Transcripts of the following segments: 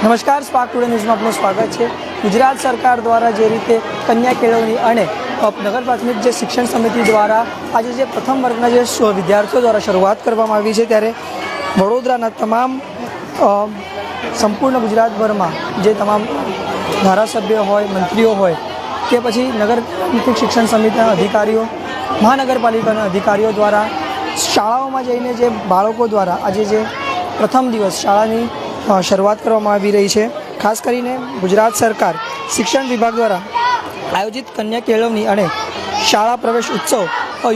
નમસ્કાર, spark today ન્યૂઝમાં આપનું સ્વાગત છે। ગુજરાત સરકાર દ્વારા જે રીતે કન્યા કેળવણી અને નગર પ્રાથમિક જે શિક્ષણ સમિતિ દ્વારા આજે જે પ્રથમ વર્ગના જે વિદ્યાર્થીઓ દ્વારા શરૂઆત કરવામાં આવી છે, ત્યારે વડોદરાના તમામ સંપૂર્ણ ગુજરાતભરમાં જે તમામ ધારાસભ્યો હોય, મંત્રીઓ હોય કે પછી નગર પ્રાથમિક શિક્ષણ સમિતિના અધિકારીઓ, મહાનગરપાલિકાના અધિકારીઓ દ્વારા શાળાઓમાં જઈને જે બાળકો દ્વારા આજે જે પ્રથમ દિવસ શાળાની શરૂઆત કરવામાં આવી રહી છે। ખાસ કરીને ગુજરાત સરકાર શિક્ષણ વિભાગ દ્વારા આયોજિત કન્યા કેળવણી અને શાળા પ્રવેશ ઉત્સવ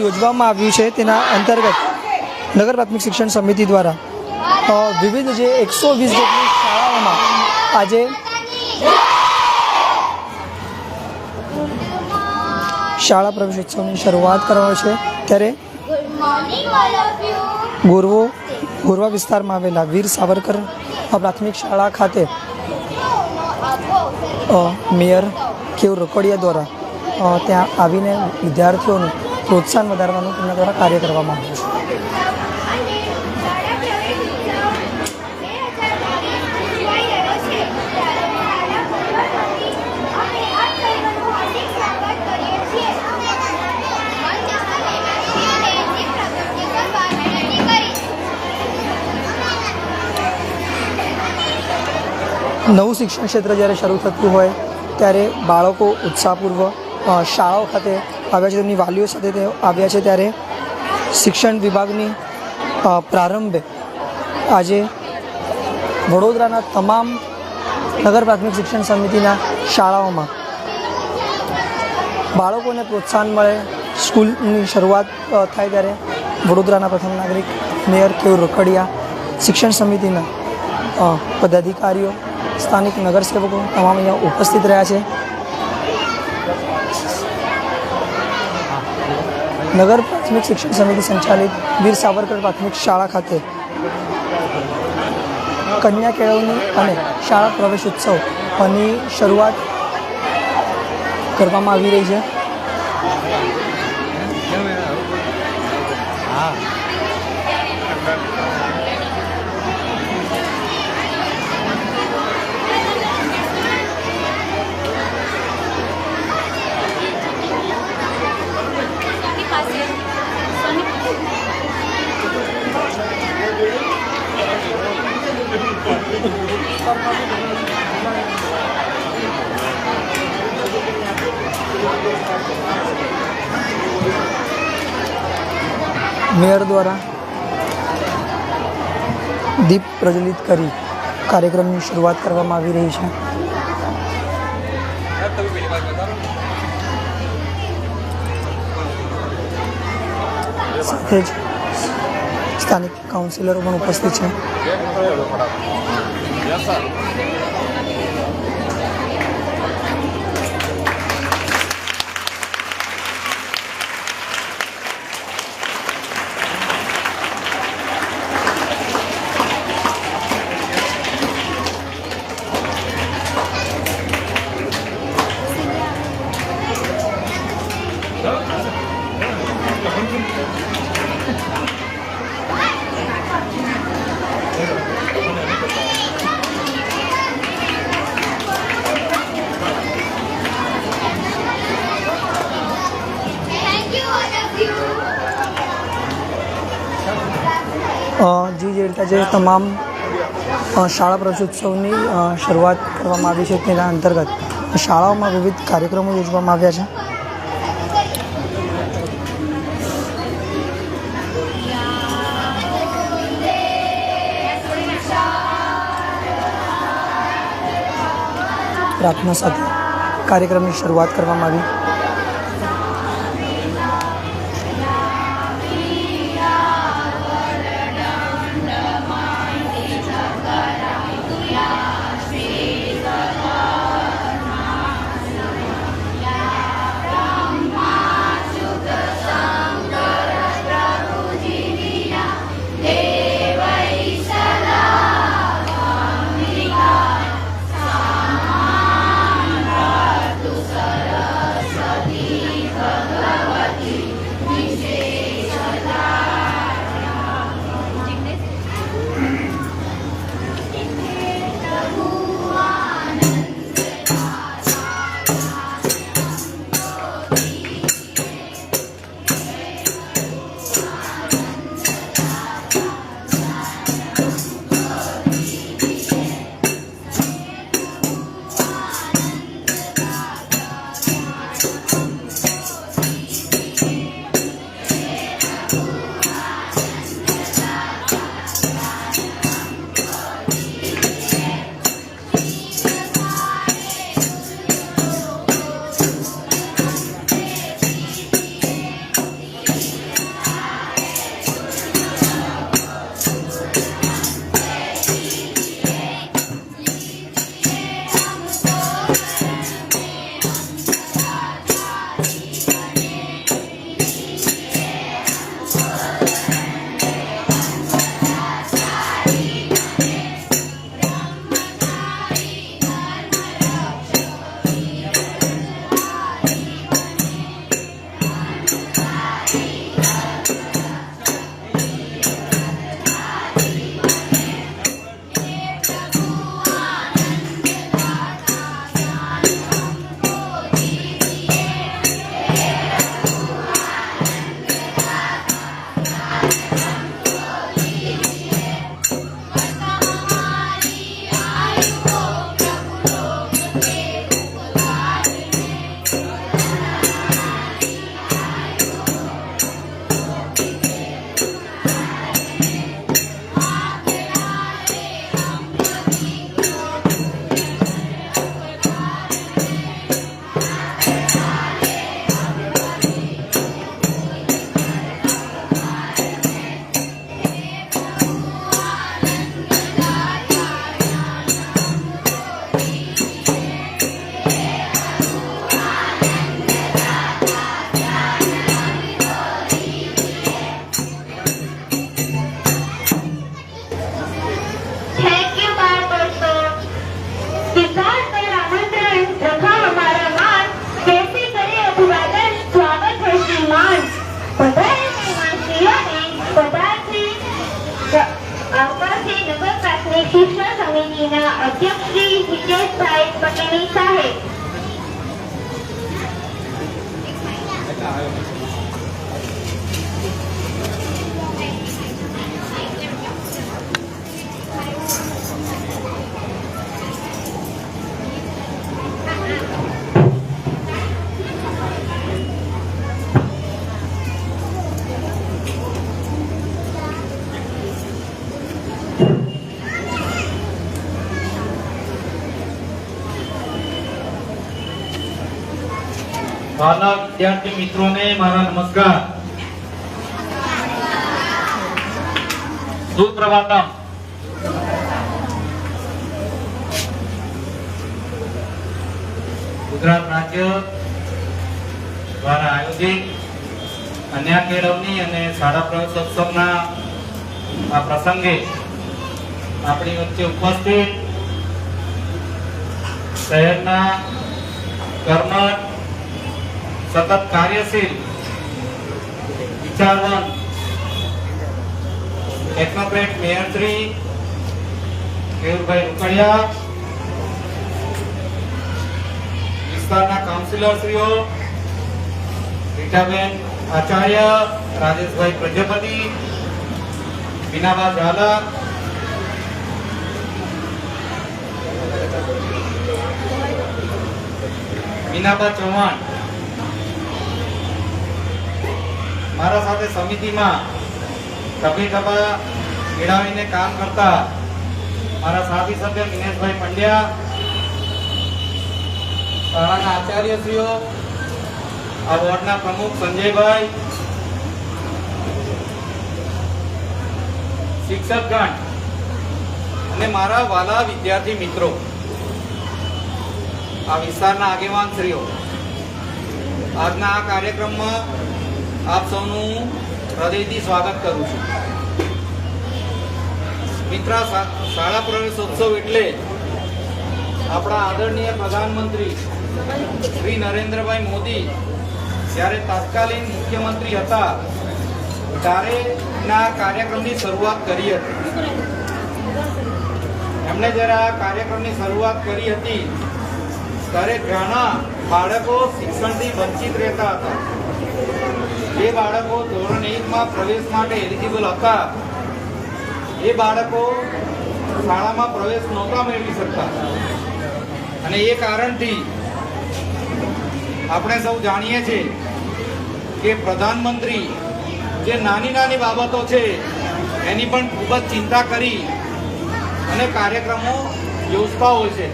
યોજવામાં આવ્યું છે। તેના અંતર્ગત નગર પ્રાથમિક શિક્ષણ સમિતિ દ્વારા વિવિધ જે 120 જેટલી શાળાઓમાં આજે શાળા પ્રવેશ ઉત્સવની શરૂઆત કરવામાં છે। ત્યારે ગોરવા વિસ્તારમાં આવેલા વીર સાવરકર પ્રાથમિક શાળા ખાતે મેયર કેવું રોકડિયા દ્વારા ત્યાં આવીને વિદ્યાર્થીઓનું પ્રોત્સાહન વધારવાનું તેમના દ્વારા કાર્ય કરવામાં આવ્યું છે। નવું શિક્ષણ ક્ષેત્ર જ્યારે શરૂ થતું હોય ત્યારે બાળકો ઉત્સાહપૂર્વક શાળાઓ ખાતે આવ્યા છે, તેમની વાલીઓ સાથે તેઓ આવ્યા છે। ત્યારે શિક્ષણ વિભાગની પ્રારંભે આજે વડોદરાના તમામ નગર પ્રાથમિક શિક્ષણ સમિતિના શાળાઓમાં બાળકોને પ્રોત્સાહન મળે, સ્કૂલની શરૂઆત થાય ત્યારે વડોદરાના પ્રથમ નાગરિક મેયર કેવું રોકડિયા, શિક્ષણ સમિતિના પદાધિકારીઓ, સ્થાનિક નગરસેવકો તમામ અહીંયા ઉપસ્થિત રહ્યા છે। નગર પ્રાથમિક શિક્ષણ સમિતિ સંચાલિત વીર સાવરકર પ્રાથમિક શાળા ખાતે કન્યા કેળવણી અને શાળા પ્રવેશ ઉત્સવની શરૂઆત કરવામાં આવી રહી છે। મેયર દ્વારા દીપ પ્રજ્વલિત કરી કાર્યક્રમની શરૂઆત કરવામાં આવી રહી છે। સાથે જ સ્થાનિક કાઉન્સિલરો પણ ઉપસ્થિત છે। જે રીતે જે તમામ શાળા પ્રવેશોત્સવની શરૂઆત કરવામાં આવી છે, તેના અંતર્ગત શાળાઓમાં વિવિધ કાર્યક્રમો યોજવામાં આવ્યા છે। પ્રાર્થના સાથે કાર્યક્રમની શરૂઆત કરવામાં આવી। શિક્ષણ સમિતિના અધ્યક્ષ શ્રી હિતેશભાઈ પટેલ સાહેબ, વાલા વિદ્યાર્થી મિત્રોને મારા નમસ્કાર. સુપ્રભાતમ. ગુજરાત રાજ્ય દ્વારા આયોજિત કન્યા કેળવણી અને શાળા પ્રવેશોત્સવના આ પ્રસંગે આપણી વચ્ચે ઉપસ્થિત શહેરના કર્મઠ, સતત કાર્યશીલ, વિચારવાન ટેકનોક્રેટ મેયર શ્રી કેયુરભાઈ રૂકડિયા, વિસ્તારના કાઉન્સિલરશ્રીઓ રીટાબેન આચાર્ય, રાજેશભાઈ પ્રજાપતિ, બીનાબા ઝાલા, મીનાબા ચૌહાણ, મારા સાથે સમિતિમાં ખભે ખભા મેળવીને કામ કરતા મારા સાથી સભ્ય દિનેશભાઈ પંડ્યા, શાળાના આચાર્યશ્રીઓ, આ વોર્ડના પ્રમુખ સંજયભાઈ, શિક્ષકગણ અને મારા વાલા વિદ્યાર્થી મિત્રો, આ વિસ્તારના આગેવાનશ્રીઓ, આજના આ કાર્યક્રમમાં આપ સૌનું હૃદયથી સ્વાગત કરું છું. મિત્ર, શાળા પ્રવેશોત્સવ એટલે આપણા આદરણીય પ્રધાનમંત્રી શ્રી નરેન્દ્રભાઈ મોદી જ્યારે તત્કાલીન મુખ્યમંત્રી હતા ત્યારે આ કાર્યક્રમની શરૂઆત કરી હતી. એમણે જ્યારે આ કાર્યક્રમની શરૂઆત કરી હતી ત્યારે ઘણા બાળકો શિક્ષણથી વંચિત રહેતા હતા. જે બાળકો ધોરણ 1 માં પ્રવેશ માટે એલિજિબલ હતા એ બાળકો શાળામાં પ્રવેશ નહોતા મેળવી શકતા. અને એ કારણથી આપણે સૌ જાણીએ છીએ કે પ્રધાનમંત્રી જે નાની નાની બાબતો છે એની પણ ખૂબ જ ચિંતા કરી અને કાર્યક્રમો યોજતા હોય છે.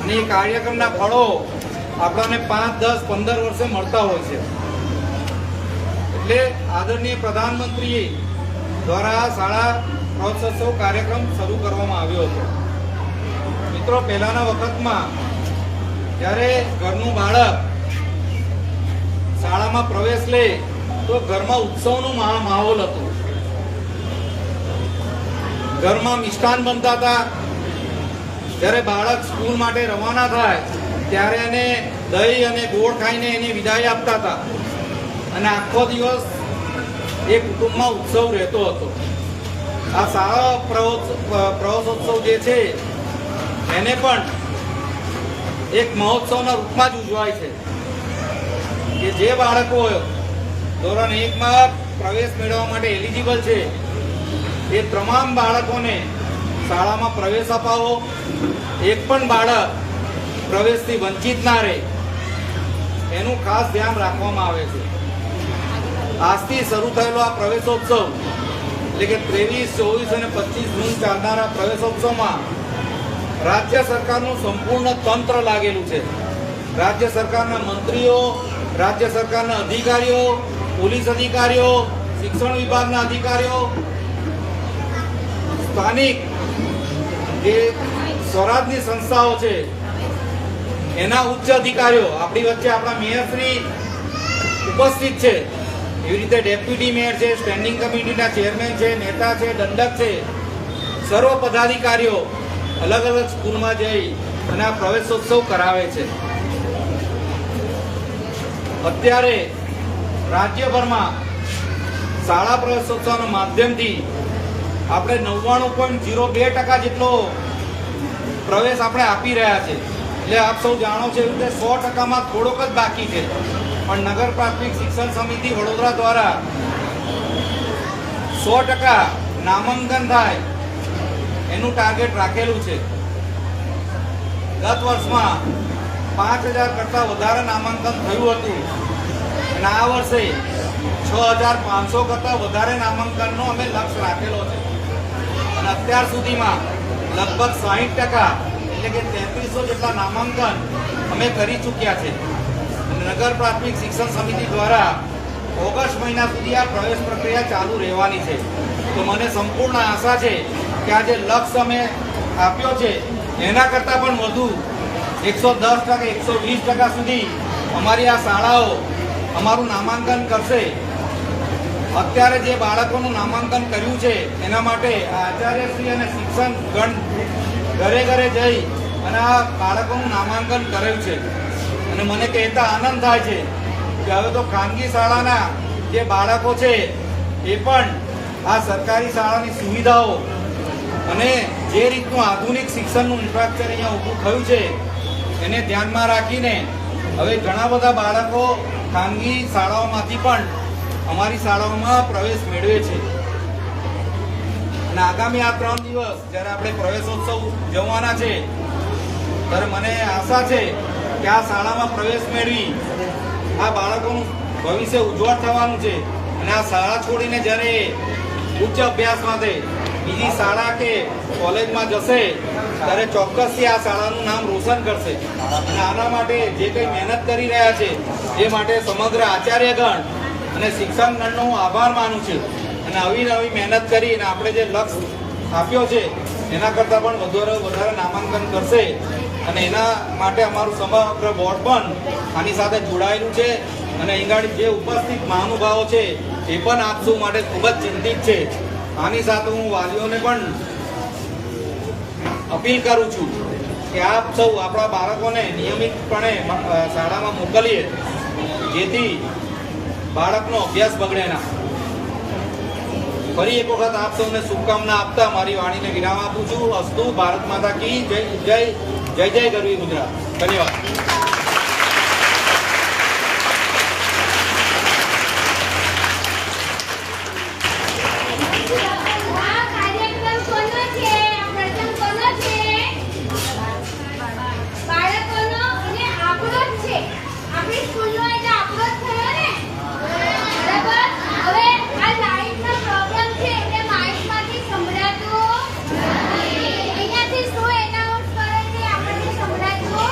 અને એ કાર્યક્રમના ફળો આપણને 5, 10, 15 વર્ષે મળતા હોય છે. એટલે આદરણીય પ્રધાનમંત્રી દ્વારા શાળા પ્રવેશોત્સવ કાર્યક્રમ શરૂ કરવામાં આવ્યો હતો. મિત્રો, પહેલાના વખતમાં જ્યારે ઘરનું બાળક શાળામાં પ્રવેશ લે તો ઘરમાં ઉત્સવનો માહોલ હતો. ઘરમાં મિષ્ટાન બનતા હતા. જ્યારે બાળક સ્કૂલ માટે રવાના થાય ત્યારે એને દહીં અને ગોળ ખાઈને એને વિદાય આપતા હતા. અને આખો દિવસ એ કુટુંબમાં ઉત્સવ રહેતો હતો. આ શાળા પ્રવેશોત્સવ જે છે એને પણ એક મહોત્સવના રૂપમાં જ ઉજવાય છે કે જે બાળકો ધોરણ 1 માં પ્રવેશ મેળવવા માટે એલિજિબલ છે એ તમામ બાળકોને શાળામાં પ્રવેશ અપાવો એક પણ બાળક પ્રવેશથી વંચિત ના રહે એનું ખાસ ધ્યાન રાખવામાં આવે છે. આજથી શરૂ થયેલો આ પ્રવેશોત્સવ એટલે કે 23, 24 અને 25 જૂન ચાલનારા પ્રવેશોત્સવમાં રાજ્ય સરકારનું સંપૂર્ણ તંત્ર લાગેલું છે. રાજ્ય સરકારના મંત્રીઓ, રાજ્ય સરકારના અધિકારીઓ, પોલીસ અધિકારીઓ, શિક્ષણ વિભાગના અધિકારીઓ, સ્થાનિક જે સ્વરાજની સંસ્થાઓ છે એના ઉચ્ચ અધિકારીઓ, આપણી વચ્ચે આપણા મેયરશ્રી ઉપસ્થિત છે, એવી રીતે ડેપ્યુટી મેયર છે, સ્ટેન્ડિંગ કમિટીના ચેરમેન છે, નેતા છે, દંડક છે, સર્વ પદાધિકારીઓ અલગ અલગ સ્કૂલમાં જઈ અને આ પ્રવેશોત્સવ કરાવે છે. અત્યારે રાજ્યભરમાં શાળા પ્રવેશોત્સવના માધ્યમથી આપણે 99.02% જેટલો પ્રવેશ આપણે આપી રહ્યા છે. એટલે આપ સૌ જાણો છો એવી રીતે 100%માં થોડોક જ બાકી છે. પણ નગર પ્રાથમિક શિક્ષણ સમિતિ વડોદરા દ્વારા 100% નામાંકન થાય એનું ટાર્ગેટ રાખેલું છે. ગત વર્ષમાં 5000 કરતાં વધારે નામાંકન થયું હતું અને આ વર્ષે 6500 કરતાં વધારે નામાંકનનો અમે લક્ષ્ય રાખેલો છે. અને અત્યાર સુધીમાં લગભગ 60% એટલે કે 3300 જેટલા નામાંકન અમે કરી ચૂક્યા છે. નગર પ્રાથમિક શિક્ષણ સમિતિ દ્વારા ઓગસ્ટ મહિના સુધી આ પ્રવેશ પ્રક્રિયા ચાલુ રહેવાની છે. તો મને સંપૂર્ણ આશા છે કે આ જે લક્ષ્ય અમે આપ્યો છે એના કરતાં પણ વધુ 110%, 120% સુધી અમારી આ શાળાઓ અમારું નામાંકન કરશે. અત્યારે જે બાળકોનું નામાંકન કર્યું છે એના માટે આચાર્યશ્રી અને શિક્ષણ ગણ ઘરે ઘરે જઈ અને આ બાળકોનું નામાંકન કરેલું છે. અને મને કહેતા આનંદ થાય છે કે હવે તો ખાનગી શાળાના જે બાળકો છે એ પણ આ સરકારી શાળાની સુવિધાઓ અને જે રીતનું આધુનિક શિક્ષણનું ઇન્ફ્રાસ્ટ્રક્ચર અહીંયા ઊભું થયું છે એને ધ્યાનમાં રાખીને હવે ઘણા બધા બાળકો ખાનગી શાળાઓમાંથી પણ અમારી શાળાઓમાં પ્રવેશ મેળવે છે. અને આગામી આ 3 દિવસ જ્યારે આપણે પ્રવેશોત્સવ જવાના છે ત્યારે મને આશા છે કે આ શાળામાં પ્રવેશ મેળવી આ બાળકોનું ભવિષ્ય ઉજ્જવળ થવાનું છે. અને આ શાળા છોડીને જ્યારે ઉચ્ચ અભ્યાસ માટે બીજી શાળા કે કોલેજમાં જશે ત્યારે ચોક્કસથી આ શાળાનું નામ રોશન કરશે. અને આના માટે જે કંઈ મહેનત કરી રહ્યા છે એ માટે સમગ્ર આચાર્યગણ અને શિક્ષણગણનો હું આભાર માનું છું. અને આવી નવી મહેનત કરીને આપણે જે લક્ષ્ય આપ્યો છે એના કરતાં પણ વધારે નામાંકન કરશે. અને એના માટે અમારું સમગ્ર બોર્ડ પણ આની સાથે જોડાયેલું છે. અને અહીં જે ઉપસ્થિત મહાનુભાવો છે એ પણ આપ સૌ માટે ખૂબ જ ચિંતિત છે. આની સાથે હું વાલીઓને પણ અપીલ કરું છું કે આપ સૌ આપણા બાળકોને નિયમિતપણે શાળામાં મોકલીએ જેથી બાળકનો અભ્યાસ બગડે ના. ફરી એક વખત આપ સૌને શુભકામના આપતા મારી વાણીને વિરામ આપું છું. અસ્તુ. ભારત માતા કી જય. જય જય જય ગરવી ગુજરાત. ધન્યવાદ. અહીંયાથી શું એનાઉન્સ કરે છે આપણને સંભળાતું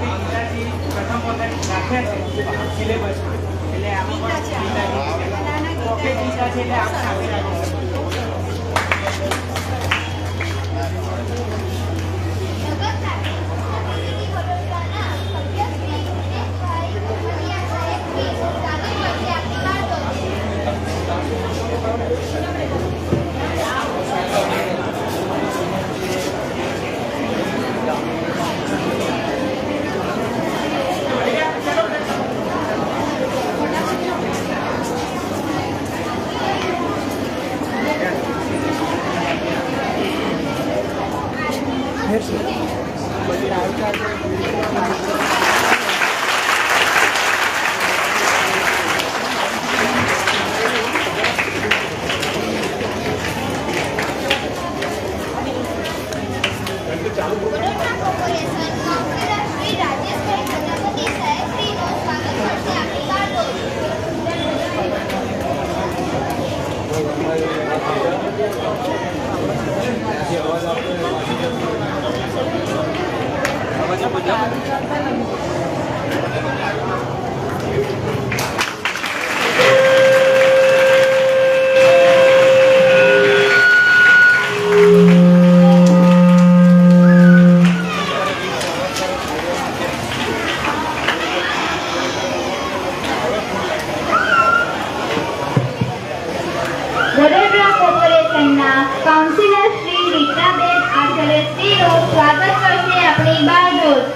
ગીતાજી પ્રથમ વખત નાખ્યા છે સિલેબસ એટલે આમાં પણ પોકેટ ગીતા છે એટલે આપણે આપી રાખીશું. વડોદરા કોર્પોરેશનના કાઉન્સિલર શ્રી રીટાબેન આચાર્યશ્રીનું સ્વાગત કરશે આપણી બાળદોસ્ત.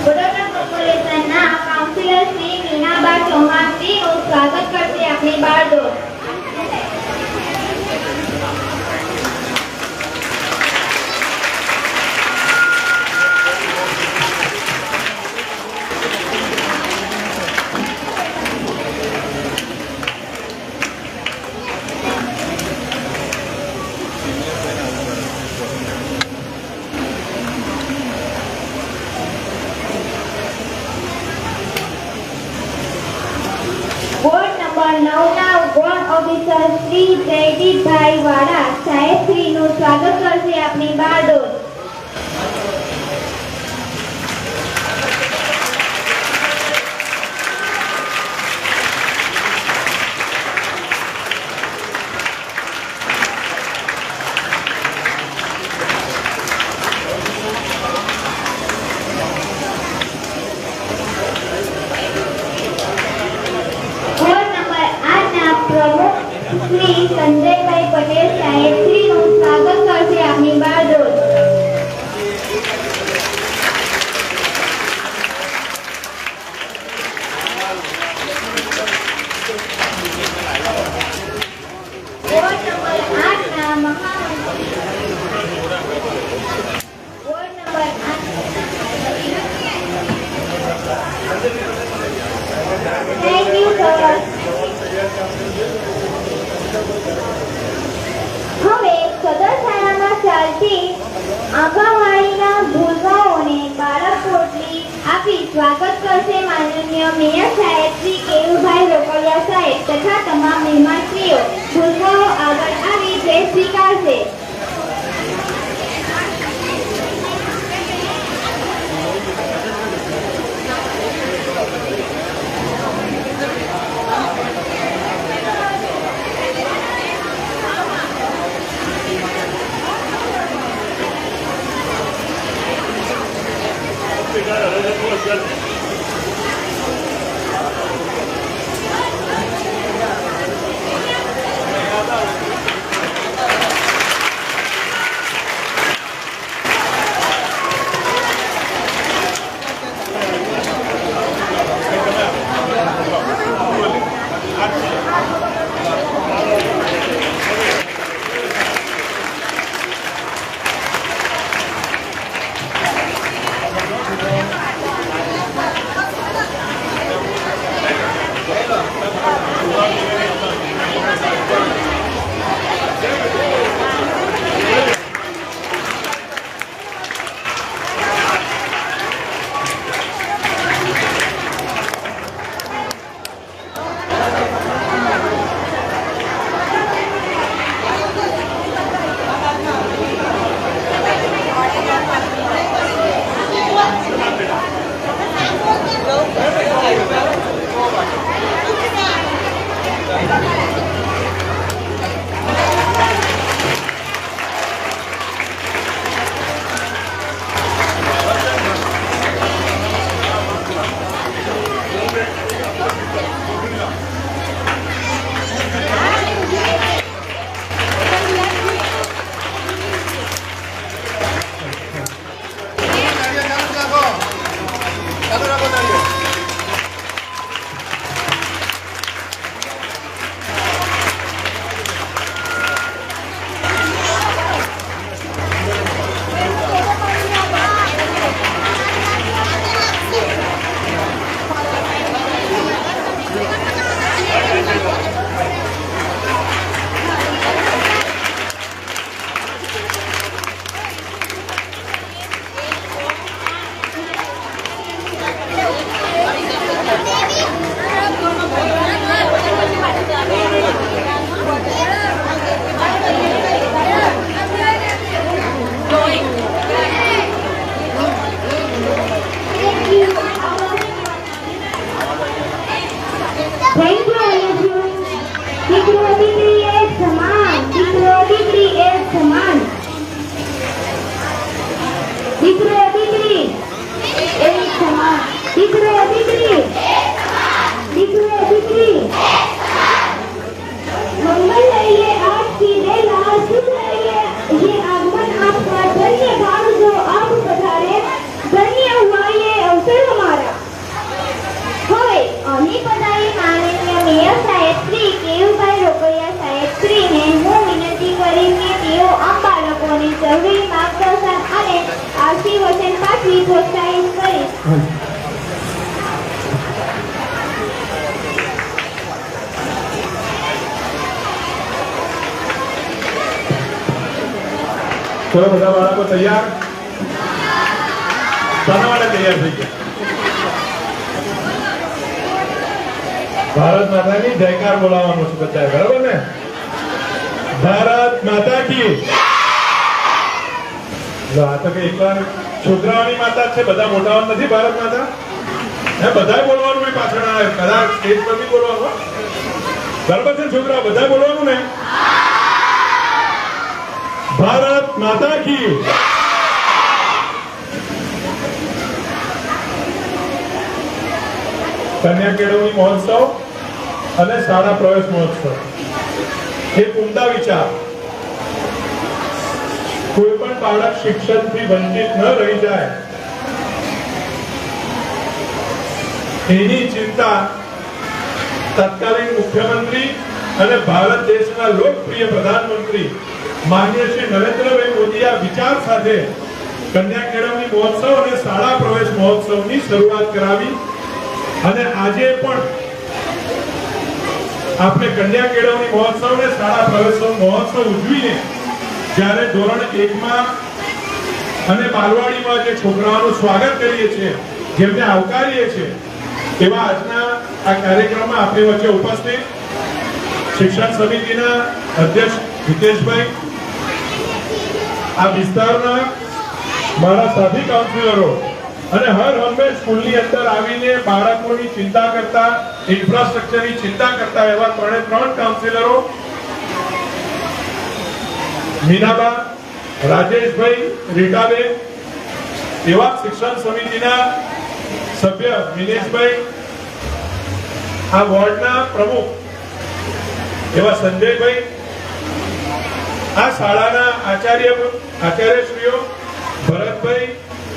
વડોદરા કોર્પોરેશનના કાઉન્સિલર શ્રી મીનાબા ચૌહાણશ્રીનું સ્વાગત કરશે આપણી બાળદોસ્ત. વોર્ડ નંબર 9 ના વોર્ડ ઓફિસર શ્રી જયદીપભાઈ વાળા સાહેબશ્રીનું સ્વાગત કરશે આપણી બાળદોસ્ત. વોર્ડ નંબર 8 ના પ્રમુખ શ્રી સંજયભાઈ પટેલ સાહેબશ્રીનું સ્વાગત કરશે આપણી બાળદોસ્ત. વોર્ડ નંબર 8 ના ward number 8 thank you sir. હવે સદર શાળામાં ચાલતી આંગણવાડીના ભૂલકાઓને બાળક રોટલી આપી સ્વાગત કરશે માનનીય મેયર સાહેબ શ્રી કેવુભાઈ રોકડિયા સાહેબ તથા તમામ મહેમાનશ્રીઓ. ભૂલકાઓ આગળ આવી ભેટ સ્વીકારશે. દીકરો દીકરી દીકરો દીકરી मंगल लइए आज की लेला शुभ लइए ये आगमन आपका धन्य भाग जो आप पधारे धन्य हुआ ये अवसर हमारा હવે અહીં પધારી માનનીય મેયર સાહેબ શ્રી કેયુભાઈ રોકડિયા સાહેબ શ્રીને હું વિનંતી કરીને તેઓ આમ બાળકોને જરૂરી માર્ગદર્શન અને આશીર્વચન પાઠવી પ્રોત્સાહિત કરીશ चलो બધા બાળકો તૈયાર શાના માટે તૈયાર થઈ ગયા ભારત માતાની જયકાર બોલાવવાનો છે બધાએ બરાબર ને ભારત માતા કી લો આ તો કે એકવાર છોકરાઓની માતા છે બધા મોટાઓ નથી ભારત માતા હે બધાએ બોલવાનું ને પાછળ આવે કદાચ સ્ટેજ પર બી બોલવાનું બરાબર છે છોકરાઓ બધાએ બોલવાનું ને भारत माता की कन्या केळवणी महोत्सव અને શાળા પ્રવેશ મહોત્સવ એક ઉમદા વિચાર કોઈ પણ બાળક શિક્ષણથી વંચિત ન રહી જાય એની ચિંતા તત્કાલીન મુખ્યમંત્રી અને ભારત દેશના લોકપ્રિય પ્રધાનમંત્રી માનનીય શ્રી નરેન્દ્રભાઈ મોદીએ આ વિચાર સાથે કન્યા કેળવણી મહોત્સવ અને શાળા પ્રવેશ મહોત્સવની શરૂઆત કરાવી અને આજે પણ આપણે કન્યા કેળવણી મહોત્સવ અને શાળા પ્રવેશ મહોત્સવ ઉજવીને જ્યારે ધોરણ 1 માં અને બાલવાડીમાં જે છોકરાઓનું સ્વાગત કરીએ છીએ જેમને આવકારીએ છીએ એવા આજના આ કાર્યક્રમમાં આપણી વચ્ચે ઉપસ્થિત શિક્ષણ સમિતિના અધ્યક્ષ હિતેશભાઈ આ વિસ્તારના મારા સાથી કાઉન્સિલરો અને હર હંમેશ સ્કૂલની અંદર આવીને બાળકોની ચિંતા કરતા ઇન્ફ્રાસ્ટ્રક્ચરની ચિંતા કરતા એવા ત્રણ કાઉન્સિલરો મીનાબા રાજેશભાઈ રીટાબેન એવા શિક્ષણ સમિતિના સભ્ય મિનેશભાઈ આ વોર્ડના પ્રમુખ એવા સંજયભાઈ આ શાળાના આચાર્યશ્રીઓ ભરતભાઈ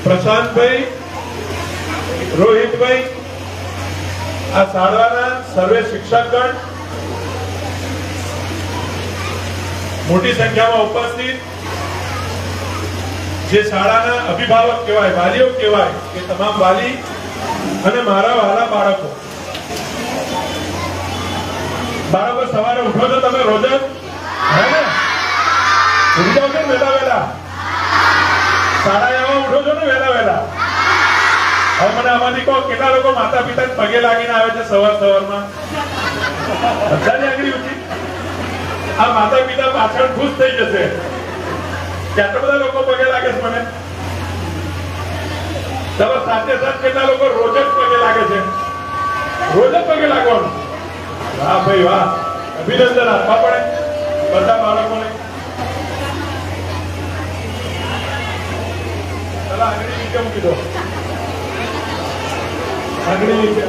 પ્રશાંતભાઈ રોહિતભાઈ આ શાળાના સર્વે શિક્ષકગણ મોટી સંખ્યામાં ઉપસ્થિત જે શાળાના અભિભાવક કહેવાય વાલીઓ કહેવાય એ તમામ વાલી અને મારા વાલા બાળકો સવારે ઉઠો છો તમે રોજ હે ને ઉઠી જાવ છો ને વહેલા શાળાએ ઉઠો છો ને વહેલા હવે મને આમાંથી કહો કેટલા લોકો માતા પિતા પગે લાગીને આવે છે સવારમાં બધાની આગળ ઉઠી આ માતા પિતા પાછળ ખુશ થઈ જશે કેટલા બધા લોકો પગે લાગે છે મને તમે સાથે કેટલા લોકો રોજ જ પગે લાગે છે રોજ જ પગે લાગવાનું વાહ ભાઈ વાહ અભિનંદન આપવા પડે બધા બાળકોને ચલો આગળ નીચે મૂકી દો આગળ નીચે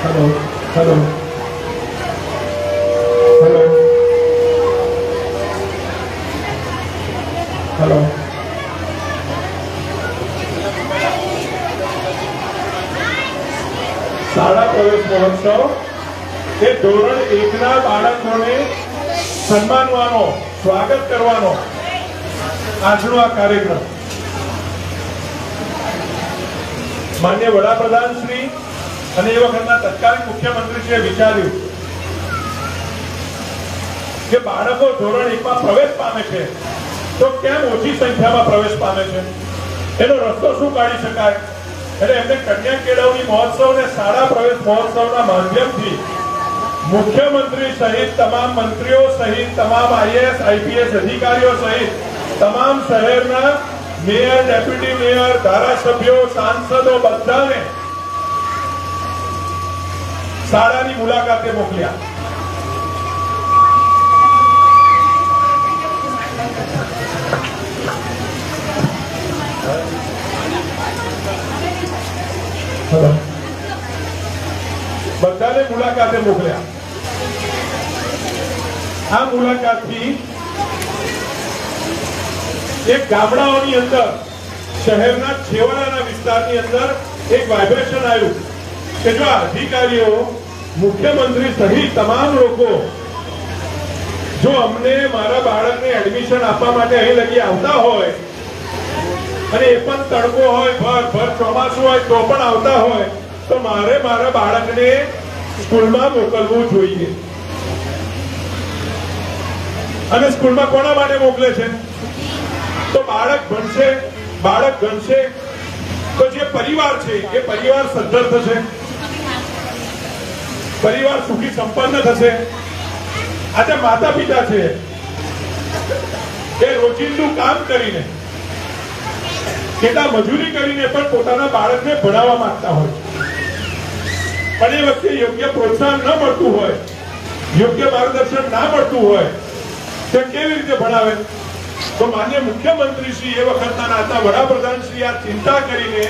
હેલો હેલો હેલો હેલો શાળા પ્રવેશ મહોત્સવ એ ધોરણ 1 ના બાળકોને સન્માનવાનો સ્વાગત કરવાનો આજનો આ કાર્યક્રમ માન્ય વડાપ્રધાન શ્રી અને એ વખતના તત્કાલીન મુખ્યમંત્રીશ્રીએ વિચાર્યું કે બાળકો ધોરણ 1 માં પ્રવેશ પામે છે તો કેમ ઓછી સંખ્યામાં પ્રવેશ પામે છે એનો રસ્તો શું કાઢી શકાય એટલે એમને કન્યા કેળવણી મહોત્સવ અને શાળા પ્રવેશ મહોત્સવના માધ્યમથી મુખ્યમંત્રી સહિત તમામ મંત્રીઓ સહિત તમામ આઈએએસ આઈપીએસ અધિકારીઓ સહિત તમામ શહેરના મેયર ડેપ્યુટી મેયર ધારાસભ્યો સાંસદો બધાને શાળાની મુલાકાતે મોકલ્યા. બધાને મુલાકાતે મોકલ્યા. આ મુલાકાતથી એક ગામડાઓની અંદર, શહેરના છેવાડાના વિસ્તારની અંદર એક વાઇબ્રેશન આવ્યું કે જો અધિકારીઓ, મુખ્યમંત્રી સહિત તમામ લોકો જો અમને મારા બાળકને એડમિશન આપવા માટે અહીં લગી આવતા હોય અને એ પણ તડકો હોય, ભર ચોમાસું હોય તો પણ આવતા હોય, તો મારે મારા બાળકને સ્કૂલમાં મોકલવું જોઈએ. અને સ્કૂલમાં કોના માટે મોકલે છે? તો બાળક ભણશે, બાળક ગણશે, તો જે પરિવાર છે એ પરિવાર સદ્ધર થશે, પરિવાર સુખી સંપન્ન થશે. આજે માતા પિતા છે એ રોજિંદું કામ કરીને, કેટલા મજૂરી કરીને પણ પોતાના બાળકને ભણાવવા માંગતા હોય, પણ એ વખતે યોગ્ય પ્રોત્સાહન ન મળતું હોય, યોગ્ય માર્ગદર્શન ના મળતું હોય, તો કેવી રીતે ભણાવે? તો માન્ય મુખ્યમંત્રી શ્રી, એ વખતના નાતા વડાપ્રધાન શ્રી આ ચિંતા કરીને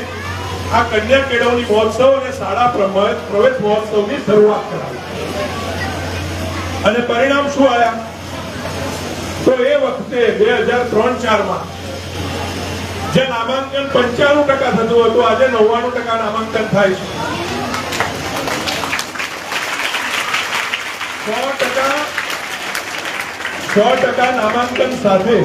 આ કન્યા કેળવણી મહોત્સવ અને શાળા પ્રવેશ મહોત્સવની શરૂઆત કરાવી. અને પરિણામ શું આવ્યા? તો એ વખતે 2003-04 જે નામાંકન 95% થતું હતું, આજે 99% નામાંકન થાય છે. 100% નામાંકન સાથે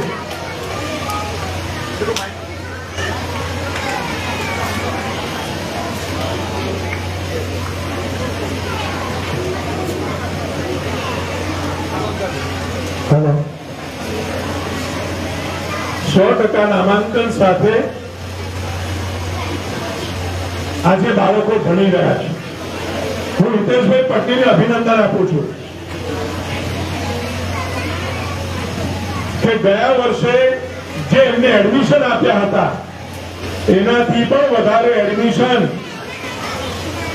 હેલો 100% નામાંકન સાથે આજે બાળકો ભણી રહ્યા છે. હું હિતેશભાઈ પટેલને અભિનંદન આપું છું કે ગયા વર્ષે જે એમને એડમિશન આપ્યા હતા એનાથી પણ વધારે એડમિશન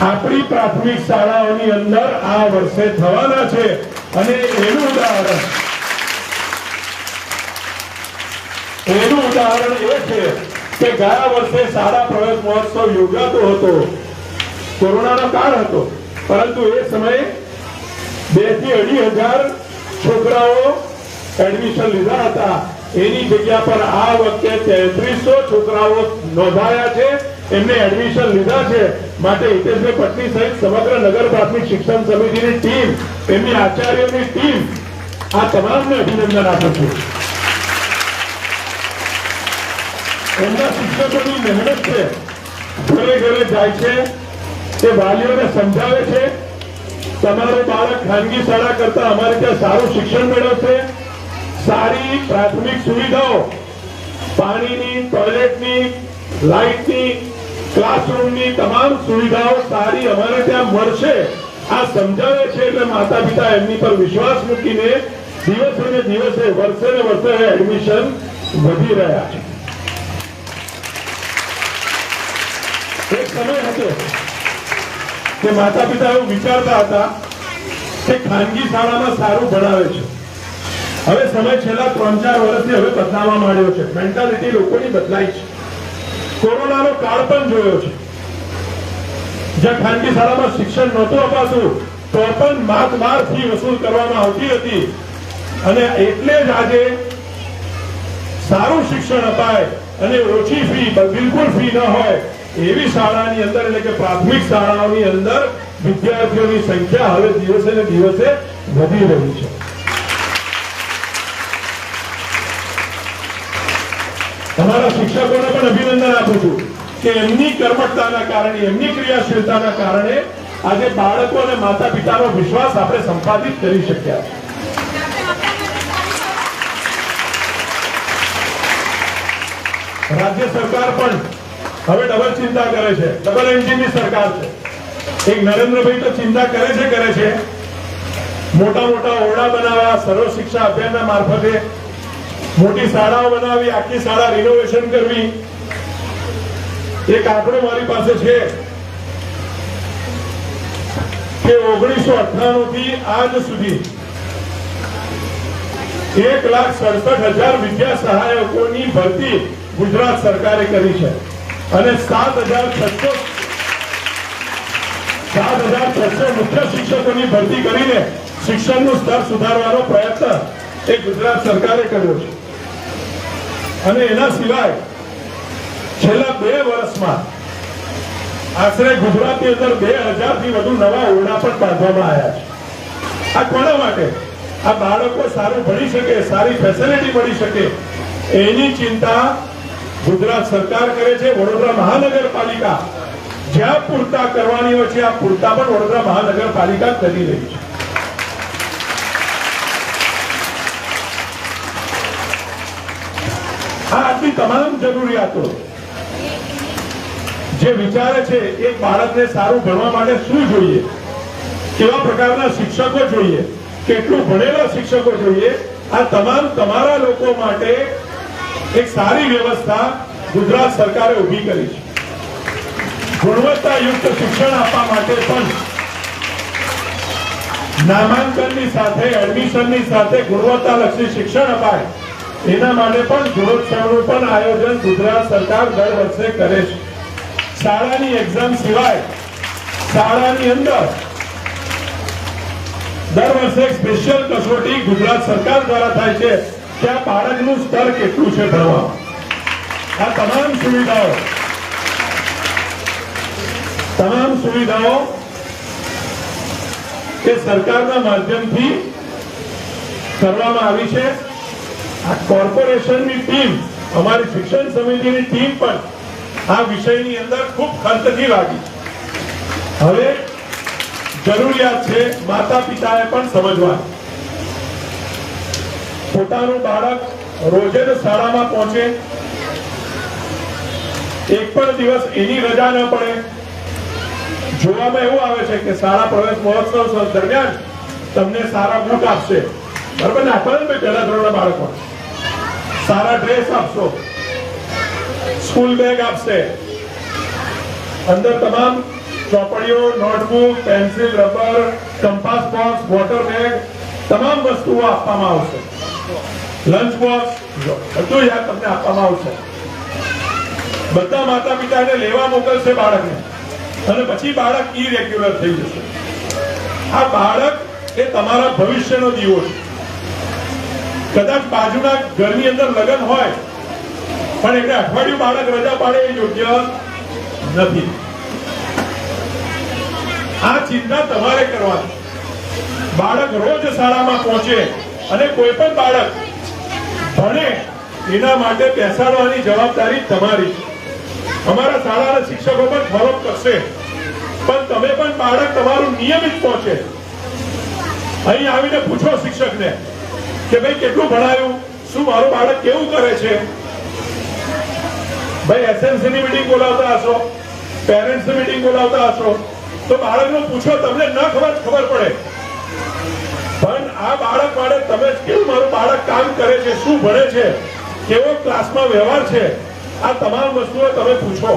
આપણી પ્રાથમિક શાળાઓની અંદર આ વર્ષે થવાના છે. અને એનું ઉદાહરણ એ છે કે ગયા વર્ષે શાળા પ્રવેશ મહોત્સવ યોજાતો હતો, કોરોનાનો કાળ હતો, પરંતુ એ સમયે 2 થી 2,500 છોકરાઓ એડમિશન લીધા હતા. એની જગ્યા પર આ વખતે 3300 છોકરાઓ નોંધાયા છે, એમને એડમિશન લીધા છે. માટે હિતેશભાઈ પટની સહિત સમગ્ર નગર પ્રાથમિક શિક્ષણ સમિતિની ટીમ, એમની આચાર્યોની ટીમ, આ તમામને અભિનંદન આપું છું. એમના શિક્ષકોની મહેનત છે, ઘરે ઘરે જાય છે, તે વાલીઓને સમજાવે છે તમારું બાળક ખાનગી શાળા કરતા અમારે ત્યાં સારું શિક્ષણ મેળવશે, સારી પ્રાથમિક સુવિધાઓ, પાણીની, ટોયલેટની, લાઇટની, ક્લાસરૂમની તમામ સુવિધાઓ સારી અમારે ત્યાં મળશે, આ સમજાવે છે. એટલે માતા પિતા એમની પર વિશ્વાસ મૂકીને દિવસે ને દિવસે, વર્ષે ને વર્ષે એડમિશન વધી રહ્યા છે. એક સમય હતો કે માતા પિતા એવું વિચારતા હતા કે ખાનગી શાળામાં સારું ભણાવે છે. હવે સમય છેલ્લા 3-4 વર્ષથી હવે બદલાવા માંડ્યો છે. મેન્ટાલિટી લોકોની બદલાઈ છે. કોરોનાનો કાળ પણ જોયો છે, જ્યાં ખાનગી શાળામાં શિક્ષણ નહોતું અપાતું તો પણ માગ ફી વસૂલ કરવામાં આવતી હતી. અને એટલે જ આજે સારું શિક્ષણ અપાય અને ઓછી ફી, બિલકુલ ફી ન હોય એવી શાળાની અંદર, એટલે કે પ્રાથમિક શાળાઓની અંદર વિદ્યાર્થીઓની સંખ્યા હવે દિવસે ને દિવસે વધી રહી છે. તમારા શિક્ષકોને પણ અભિનંદન આપું છું કે એમની કર્મઠતાના કારણે, એમની ક્રિયાશીલતાના કારણે આજે બાળકો અને માતા પિતાનો વિશ્વાસ આપણે સંપાદિત કરી શક્યા છે. રાજ્ય સરકાર પણ હવે ડબલ ચિંતા કરે છે, ડબલ એન્જિનની સરકાર છે. એક નરેન્દ્રભાઈ તો ચિંતા કરે છે મોટા મોટા ઓરડા બનાવવા, સર્વ શિક્ષા અભિયાનના મારફતે મોટી શાળાઓ બનાવી, આખી શાળા રિનોવેશન કરવી. એક આંકડો મારી પાસે છે કે કે 1998 થી આજ સુધી 1,67,000 વિદ્યા સહાયકોની ભરતી ગુજરાત સરકારે કરી છે અને 7,600 મુખ્ય શિક્ષકોની ભરતી કરીને શિક્ષણનું સ્તર સુધારવાનો પ્રયત્ન એ ગુજરાત સરકારે કર્યો છે અને એના સિવાય છેલ્લા 2 વર્ષમાં આશરે ગુજરાતની અંદર 2,000 થી વધુ નવા ઓરડા પણ બાંધવામાં આવ્યા છે. આ કોના માટે? આ બાળકો સારું ભણી શકે, સારી ફેસિલિટી મળી શકે એની ચિંતા ગુજરાત સરકાર કરે છે. વડોદરા મહાનગરપાલિકા જ્યાં પૂરતા કરવાની હોય છે આ પૂરતા પણ વડોદરા મહાનગરપાલિકા કરી રહી છે. આ આટલી તમામ જરૂરિયાતો જે વિચારે છે એક બાળકને સારું ભણવા માટે શું જોઈએ, કેવા પ્રકારના શિક્ષકો જોઈએ, કેટલું ભણેલા શિક્ષકો જોઈએ, આ તમામ તમારા લોકો માટે એક સારી વ્યવસ્થા ગુજરાત સરકારે ઊભી કરી છે. ગુણવત્તાયુક્ત શિક્ષણ આપવા માટે પણ નામાંકનની સાથે એડમિશનની સાથે ગુણવત્તાલક્ષી શિક્ષણ અપાય એના માટે પણ ગુણોત્સવનું પણ આયોજન ગુજરાત સરકાર દર વર્ષે કરે છે. શાળાની એક્ઝામ સિવાય શાળાની અંદર દર વર્ષે સ્પેશિયલ કસોટી ગુજરાત સરકાર દ્વારા થાય છે કે આ બાળકનું સ્તર કેટલું છે ભણવામાં. આ તમામ સુવિધાઓ એ સરકારના માધ્યમથી કરવામાં આવી છે. આ કોર્પોરેશનની ટીમ, અમારી શિક્ષણ સમિતિની ટીમ પણ આ વિષયની અંદર ખૂબ ખર્ચથી લાગી છે. હવે જરૂરિયાત છે માતા પિતાએ પણ સમજવાની. પોતાનું બાળક રોજે શાળામાં પહોંચે, એક પણ દિવસ એની રજા ન પડે. જોવામાં એવું આવે છે કે શાળા પ્રવેશ મહોત્સવ દરમિયાન તમને સારા બુટ આપશે, બરાબર ને? આપણને પહેલા ધોરણના બાળકો સારા ડ્રેસ આપશો, સ્કૂલ બેગ આપશે, અંદર તમામ ચોપડીઓ, notebook, pencil, rubber, compass box, water bag તમામ વસ્તુઓ આપવામાં આવશે. લંચ બોક્સ બધું યાદ તમને આપવામાં આવશે. બધા માતા પિતાને લેવા મોકલશે બાળકને અને પછી બાળક ઇરેગ્યુલર થઈ જશે. આ બાળક એ તમારા ભવિષ્યનો દીવો છે. કદાચ બાજુના ઘરની અંદર લગ્ન હોય પણ એટલે અઠવાડિયું બાળક રજા પાડે એ યોગ્ય નથી. આ ચિંતા તમારે કરવાની. બાળક રોજ શાળામાં પહોંચે અને કોઈ પણ બાળક ભણે એના માટે બેસાડવાની જવાબદારી તમારી છે. અમારા શાળાના શિક્ષકો પણ ફોલો કરશે, પણ તમે પણ બાળક તમારું નિયમિત પહોંચે. અહીં આવીને પૂછો શિક્ષકને કે ભાઈ કેટલું ભણાયું, શું મારું બાળક કેવું કરે છે. ભાઈ એસએમસી ની મીટિંગ બોલાવતા હશો, પેરેન્ટ્સ ની મીટિંગ બોલાવતા હશો, તો બાળકનું પૂછો. તમને ન ખબર પડે પણ આ બાળક માટે તમે કેવું મારું બાળક કામ કરે છે, શું ભણે છે, કેવો ક્લાસમાં વ્યવહાર છે, આ તમામ વસ્તુઓ તમે પૂછો.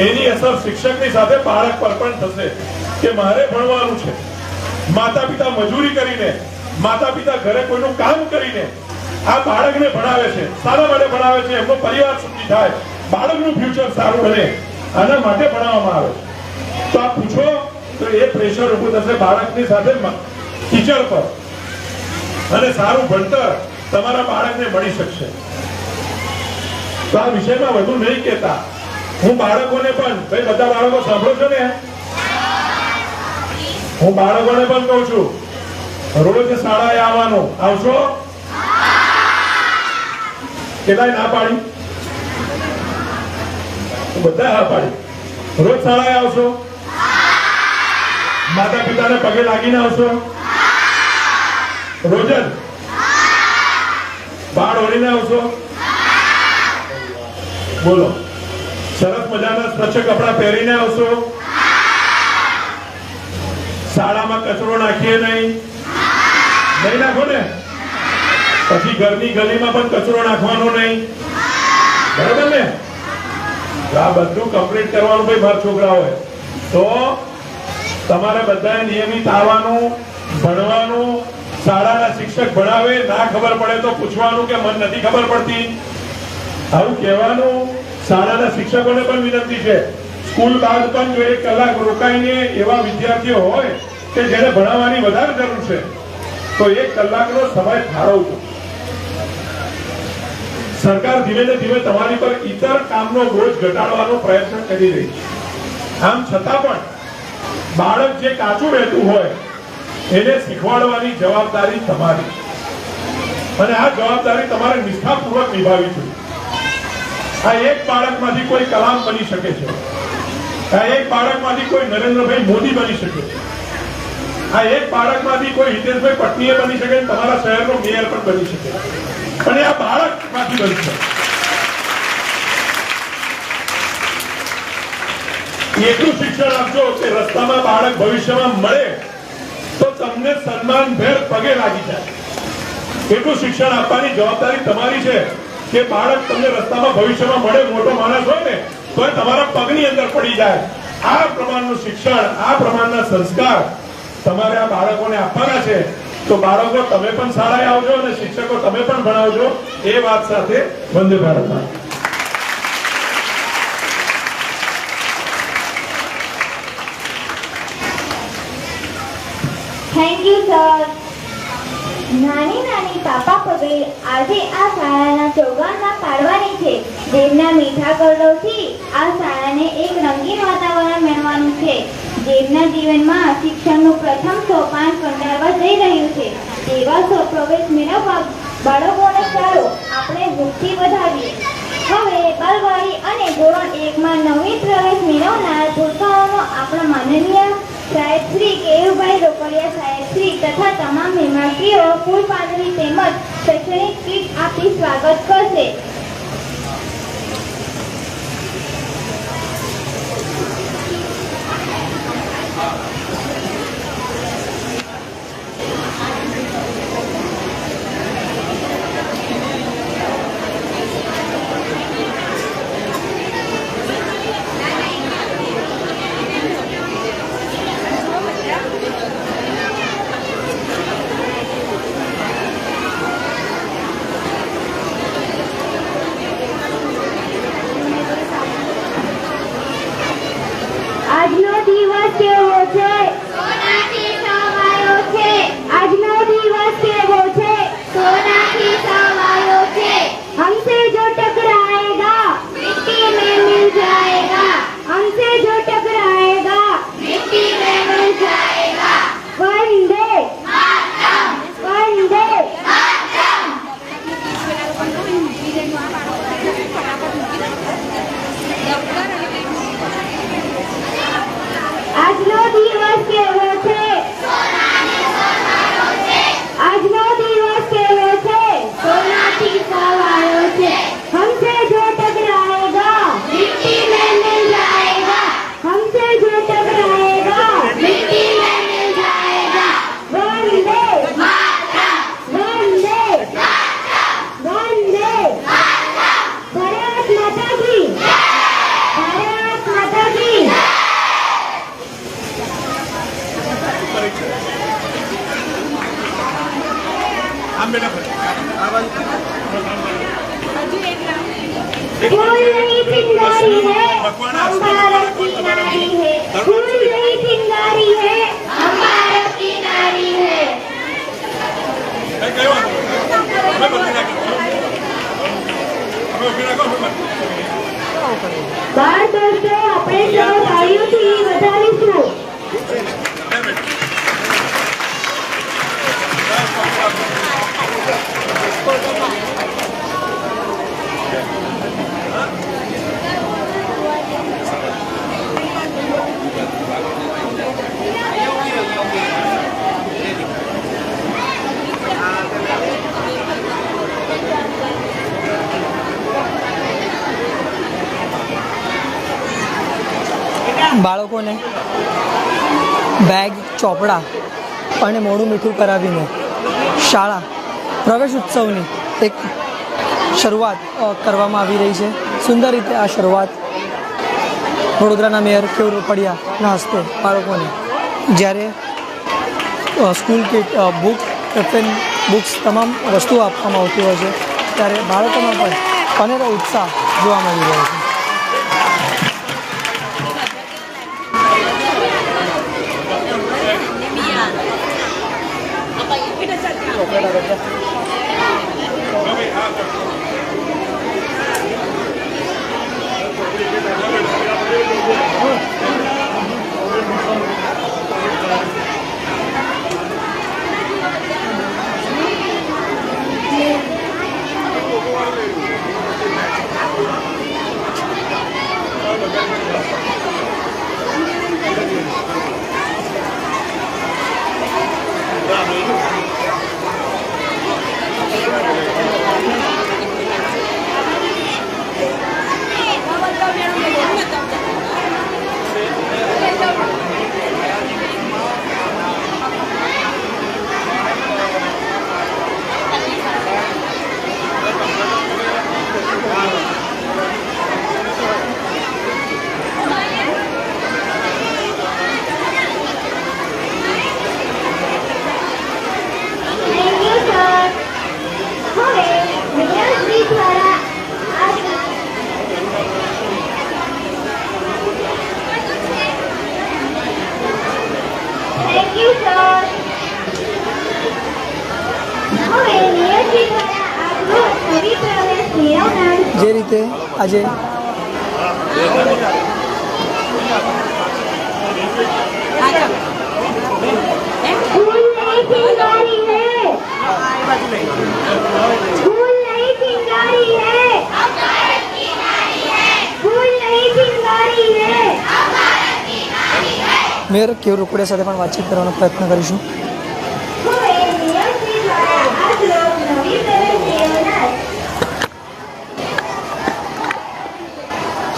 એની અસર શિક્ષકની સાથે બાળક પર પણ થશે કે મારે ભણવાનું છે. માતા પિતા મજૂરી કરીને, માતા પિતા ઘરે કોઈનું કામ કરીને આ બાળકને ભણાવે છે. શાના માટે ભણાવે છે? એમનો પરિવાર સુખી થાય, બાળકનું ફ્યુચર સારું બને, આના માટે ભણાવવામાં આવે છે. તો આ પૂછો તો એ પ્રેશર ઉભું થશે બાળકની સાથે ટીચર પર અને સારું ભણતર તમારા બાળકને મળી શકશે. તો આ વિષયમાં વધુ નહીં કહેતા હું બાળકોને પણ, ભાઈ બધા બાળકો સાંભળો છો ને, હું બાળકોને પણ કહું છું રોજ શાળાએ આવવાનું. આવશો? કેટલાય ના પાડી? બધા હા પાડી. રોજ શાળાએ આવશો? માતા પિતાને પગે લાગીને આવશો? રોજ જ બાળ ઓળીને આવશો? બોલો. સરસ મજાના સ્વચ્છ કપડા પહેરીને આવશો? શાળામાં કચરો નાખીએ નહીં નાખો ને? પછી ઘરની ગલીમાં પણ કચરો નાખવાનો નહીં, બરાબર ને? આ બધું કમ્પ્લીટ કરવાનું ભાઈ મારા છોકરાઓએ. તો તમારે બધાએ નિયમિત આવવાનું, ભણવાનું, શાળાના શિક્ષક ભણાવે, ના ખબર પડે તો પૂછવાનું કે મને નથી ખબર પડતી, આવું કહેવાનું. શાળાના શિક્ષકોને પણ વિનંતી છે, સ્કૂલ બાદ પણ જો 1 કલાક રોકાઈને એવા વિદ્યાર્થીઓ હોય કે જેને ભણાવવાની વધારે જરૂર છે તો 1 કલાકનો સમય ફાળવજો. સરકાર ધીમે ને ધીમે તમારી પર ઇતર કામનો બોજ ઘટાડવાનો પ્રયત્ન કરી રહી છે. આમ છતાં પણ બાળક જે કાચું રહેતું હોય એને શીખવાડવાની જવાબદારી તમારી, અને આ જવાબદારી તમારે નિષ્ઠાપૂર્વક નિભાવવી જોઈએ. આ એક બાળકમાંથી કોઈ કલામ બની શકે છે, આ એક બાળકમાંથી કોઈ નરેન્દ્રભાઈ મોદી બની શકે છે, આ એક બાળકમાંથી કોઈ હિતેશભાઈ પટનીએ બની શકે, તમારા શહેરનો મેયર પણ બની શકે, અને આ બાળકમાંથી બનશે. એટલું શિક્ષણ આપજો કે રસ્તામાં બાળક ભવિષ્યમાં મળે તો તમને સન્માનભેર પગે લાગી જાય. એટલું શિક્ષણ આપવાની જવાબદારી તમારી છે કે બાળક તમને રસ્તામાં ભવિષ્યમાં મળે, મોટો માણસ હોય ને તો તમારા પગની અંદર પડી જાય. આ પ્રમાણનું શિક્ષણ, આ પ્રમાણના સંસ્કાર તમારે આ બાળકોને આપવાના છે. તો બાળકો તમે પણ શાળાએ આવજો અને શિક્ષકો તમે પણ ભણાવજો. એ વાત સાથે વંદે ભારત. Thank you sir. નાની નાની પાપા પગે આજે આ શાળાના ચોગાનમાં પાડવાની છે. જેમના મીઠા કરોડોથી આ શાળાને એક રંગીન વાતાવરણ મેળવવાનું છે. જેમના જીવનમાં શિક્ષણનું પ્રથમ સોપાન કંડારવા જઈ રહ્યું છે. તેવા પ્રવેશ મેળવવા બાળકોને ચાલો આપણે વૃત્તિ વધાવીએ. હવે બાલવાડી અને ધોરણ 1માં નવી પ્રવેશ મેળવનાર ભૂલકાઓનો આપણા માનનીય સાહેબ શ્રી કેયુભાઈ રોકડિયા સાહેબ શ્રી તથા તમામ મહેમાનશ્રીઓ ફૂલ પાંદડી તેમજ શૈક્ષણિક કીટ આપી સ્વાગત કરશે. આજનો દિવસ કેવો છે? સોનાથી સવાયો છે. આજનો દિવસ કેવો છે? સોનાથી સવાયો છે. हमसे जो टकराएगा मिट्टी में मिल जाएगा. हमसे जो टकराएगा मिट्टी में मिल जाएगा. वंदे मातरम. वंदे मातरम. આજનો દિવસ કેવો છે? સોનાથી સવાયો છે. આજનો દિવસ કેવો છે? સોનાથી સવાયો છે. हमसे जो टकराएगा मिट्टी में मिल जाएगा. हमसे जो टकराएगा मिट्टी में मिल जाएगा. वंदे मातरम. वंदे मातरम. वंदे मातरम. भारत माता की जय. भारत माता की जय. फूल नहीं चिंगारी है हम भारत की नारी है. फूल नहीं चिंगारी है हम भारत की नारी है. બાળ દોસ્તો આપણે સૌ તાળીઓથી વધાવીશું. બાળકોને બેગ, ચોપડા અને મોઢું મીઠું કરાવીને શાળા પ્રવેશ ઉત્સવની એક શરૂઆત કરવામાં આવી રહી છે. સુંદર રીતે આ શરૂઆત વડોદરાના મેયર કેયુર રોકડિયાના હસ્તે બાળકોને જ્યારે school kit book tiffin books તમામ વસ્તુઓ આપવામાં આવતી હોય છે ત્યારે બાળકોમાં પણ અનેરો ઉત્સાહ જોવા મળી રહ્યો છે. જે રીતે આજે મેયર કેયુર રોકડિયા સાથે પણ વાતચીત કરવાનો પ્રયત્ન કરીશું.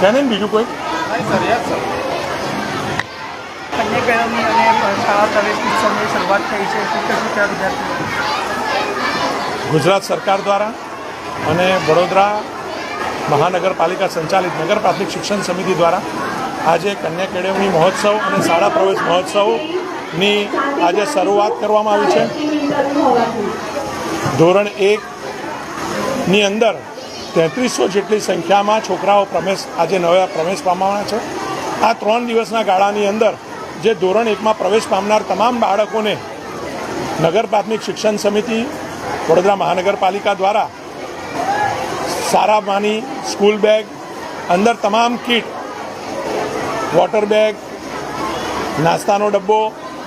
છે ને બીજું કોઈ કન્યા કેળવણી અને શાળા પ્રવેશ ઉત્સવની શરૂઆત થઈ છે. શું કહેશું ત્યાં વિદ્યાર્થીઓ? ગુજરાત સરકાર દ્વારા અને વડોદરા મહાનગરપાલિકા સંચાલિત નગર પ્રાથમિક શિક્ષણ સમિતિ દ્વારા આજે કન્યા કેળવણી મહોત્સવ અને શાળા પ્રવેશ મહોત્સવની આજે શરૂઆત કરવામાં આવી છે. ધોરણ 1ની અંદર 3300 જેટલી સંખ્યામાં છોકરાઓ આજે નવા પ્રવેશ પામવાના છે. આ 3 દિવસના ગાળાની અંદર જે ધોરણ 1માં પ્રવેશ પામનાર તમામ બાળકોને નગર પ્રાથમિક શિક્ષણ સમિતિ વડોદરા મહાનગરપાલિકા દ્વારા સારામાંની સ્કૂલ બેગ, અંદર તમામ કીટ, વોટર બેગ, નાસ્તાનો ડબ્બો,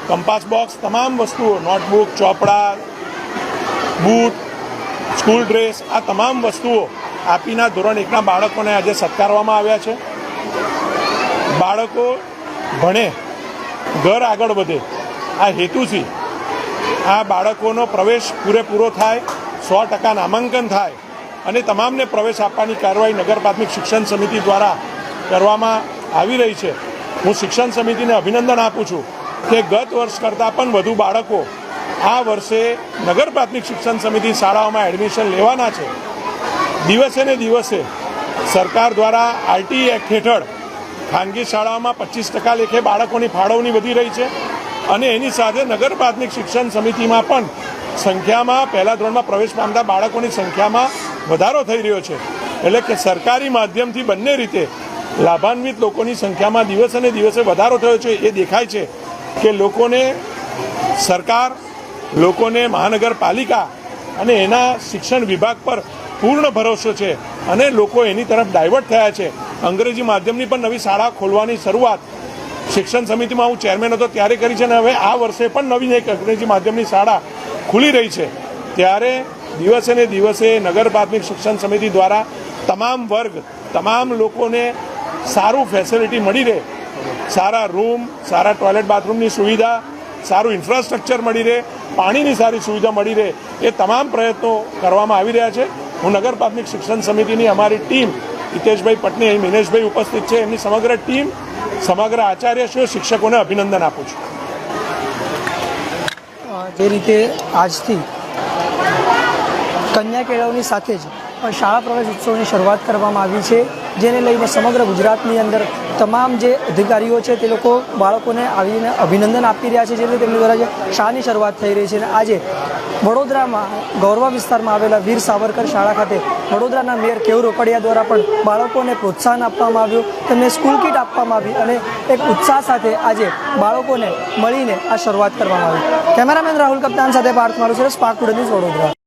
કંપાસ બોક્સ, તમામ વસ્તુઓ, નોટબુક, ચોપડા, બૂટ, સ્કૂલ ડ્રેસ, આ તમામ વસ્તુઓ આપીના ધોરણ 1ના બાળકોને આજે સત્કારવામાં આવ્યા છે. બાળકો ભણે, ઘર આગળ વધે, આ હેતુથી આ બાળકોનો પ્રવેશ પૂરેપૂરો થાય, 100% નામાંકન થાય અને તમામને પ્રવેશ આપવાની કાર્યવાહી નગર પ્રાથમિક શિક્ષણ સમિતિ દ્વારા કરવામાં આવી રહી છે. હું શિક્ષણ સમિતિને અભિનંદન આપું છું કે ગત વર્ષ કરતાં પણ વધુ બાળકો આ વર્ષે નગર પ્રાથમિક શિક્ષણ સમિતિ શાળાઓમાં એડમિશન લેવાના છે. દિવસે ને દિવસે સરકાર દ્વારા આરટી એક્ટ હેઠળ ખાનગી શાળાઓમાં 25% લેખે બાળકોની ફાળવણી વધી રહી છે અને એની સાથે નગર પ્રાથમિક શિક્ષણ સમિતિમાં પણ સંખ્યામાં પહેલા ધોરણમાં પ્રવેશ પામતા બાળકોની સંખ્યામાં વધારો થઈ રહ્યો છે. એટલે કે સરકારી માધ્યમથી બંને રીતે લાભાન્વિત લોકોની સંખ્યામાં દિવસે ને દિવસે વધારો થયો છે. એ દેખાય છે કે લોકોને સરકાર, લોકોને મહાનગરપાલિકા અને એના શિક્ષણ વિભાગ પર પૂર્ણ ભરોસો છે અને લોકો એની તરફ ડાયવર્ટ થયા છે. અંગ્રેજી માધ્યમની પણ નવી શાળા ખોલવાની શરૂઆત શિક્ષણ સમિતિમાં હું ચેરમેન હતો ત્યારે કરી છે અને હવે આ વર્ષે પણ નવી એક અંગ્રેજી માધ્યમની શાળા ખુલી રહી છે. ત્યારે દિવસે ને દિવસે નગર પ્રાથમિક શિક્ષણ સમિતિ દ્વારા તમામ વર્ગ, તમામ લોકોને સારું ફેસિલિટી મળી રહે, સારા રૂમ, સારા ટોયલેટ બાથરૂમની સુવિધા, સારું ઇન્ફ્રાસ્ટ્રક્ચર મળી રહે, પાણીની સારી સુવિધા મળી રહે, એ તમામ પ્રયત્નો કરવામાં આવી રહ્યા છે. હું નગર પ્રાથમિક શિક્ષણ સમિતિની અમારી ટીમ, હિતેશભાઈ પટની, અહીં મિનેશભાઈ ઉપસ્થિત છે, એમની સમગ્ર ટીમ, સમગ્ર આચાર્યશ્રીઓ, શિક્ષકોને અભિનંદન આપું છું. જે રીતે આજથી કન્યા કેળવણી સાથે જ શાળા પ્રવેશ ઉત્સવની શરૂઆત કરવામાં આવી છે, જેને લઈને સમગ્ર ગુજરાતની અંદર તમામ જે અધિકારીઓ છે તે લોકો બાળકોને આવીને અભિનંદન આપી રહ્યા છે, જે રીતે તેમની દ્વારા જે શાળાની શરૂઆત થઈ રહી છે. અને આજે વડોદરામાં ગૌરવા વિસ્તારમાં આવેલા વીર સાવરકર શાળા ખાતે વડોદરાના મેયર કેયુર રોકડિયા દ્વારા પણ બાળકોને પ્રોત્સાહન આપવામાં આવ્યું, તેમને સ્કૂલ કીટ આપવામાં આવી અને એક ઉત્સાહ સાથે આજે બાળકોને મળીને આ શરૂઆત કરવામાં આવી. કેમેરામેન રાહુલ કપ્તાન સાથે પાર્થ મારુસેર, સ્પાર્ક ટુડે ન્યૂઝ, વડોદરા.